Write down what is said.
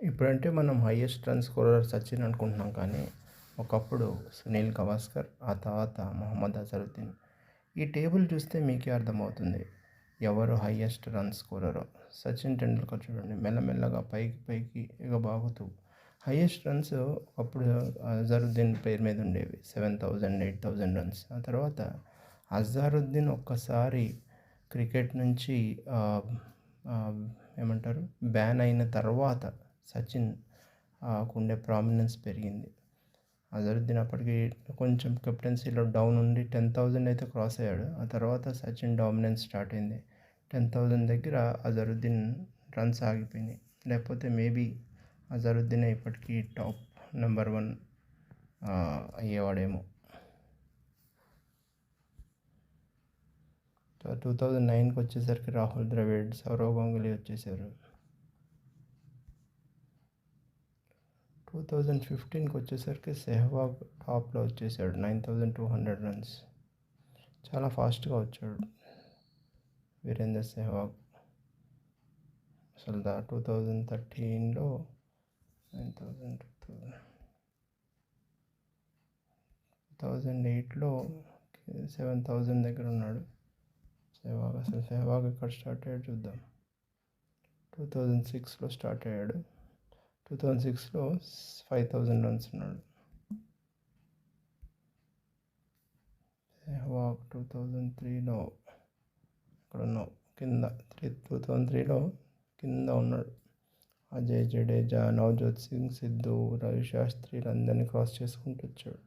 ఇప్పుడంటే మనం highest run scorer Sachin అనుకుంటున్నాం, కానీ ఒకప్పుడు సునీల్ గవాస్కర్, ఆ తర్వాత మొహమ్మద్ అజరుద్దీన్. ఈ టేబుల్ చూస్తే మీకే అర్థమవుతుంది ఎవరు హైయెస్ట్ రన్ స్కోరరో. సచిన్ టెండూల్కర్ చూడండి, మెల్లమెల్లగా పైకి పైకి ఎగబాకుతూ హైయెస్ట్ రన్స్ ఒకప్పుడు అజరుద్దీన్ పేరు మీద ఉండేవి, 7,000 8,000 రన్స్. ఆ తర్వాత అజరుద్దీన్ ఒక్కసారి క్రికెట్ నుంచి ఆ, ఏమంటారు బ్యాన్ అయిన తర్వాత సచిన్ ఉండే ప్రామినెన్స్ పెరిగింది. అజరుద్దీన్ అప్పటికి కొంచెం కెప్టెన్సీలో డౌన్ ఉండి 10,000 అయితే క్రాస్ అయ్యాడు. ఆ తర్వాత సచిన్ డామినెన్స్ స్టార్ట్ అయింది. 10,000 దగ్గర అజరుద్దీన్ రన్స్ ఆగిపోయినాయి. లేకపోతే మేబీ అజరుద్దీనే ఇప్పటికీ టాప్ నెంబర్ 1 అయ్యేవాడేమో. 2009కి వచ్చేసరికి రాహుల్ ద్రవిడ్, సౌరవ్ గంగూలీ వచ్చేసారు. 2015కి వచ్చేసరికి సెహ్వాగ్ టాప్లో వచ్చేసాడు, 9,200 రన్స్. చాలా ఫాస్ట్గా వచ్చాడు వీరేందర్ సెహ్వాగ్. అసలు 2013లో 9,000, 2008లో 7,000 దగ్గర ఉన్నాడు సెహ్వాగ్. అసలు సెహ్వాగ్ ఎక్కడ స్టార్ట్ అయ్యాడు చూద్దాం. 2006లో స్టార్ట్ అయ్యాడు. 2006లో 5,000 రన్స్ ఉన్నాడు సెహ్వాగ్. 2003లో ఇక్కడ ఉన్నావు కింద, 2003లో కింద ఉన్నాడు. అజయ్ జడేజా, నవజోత్ సింగ్ సిద్ధు, రవి శాస్త్రి అందరినీ క్రాస్ చేసుకుంటూ వచ్చాడు.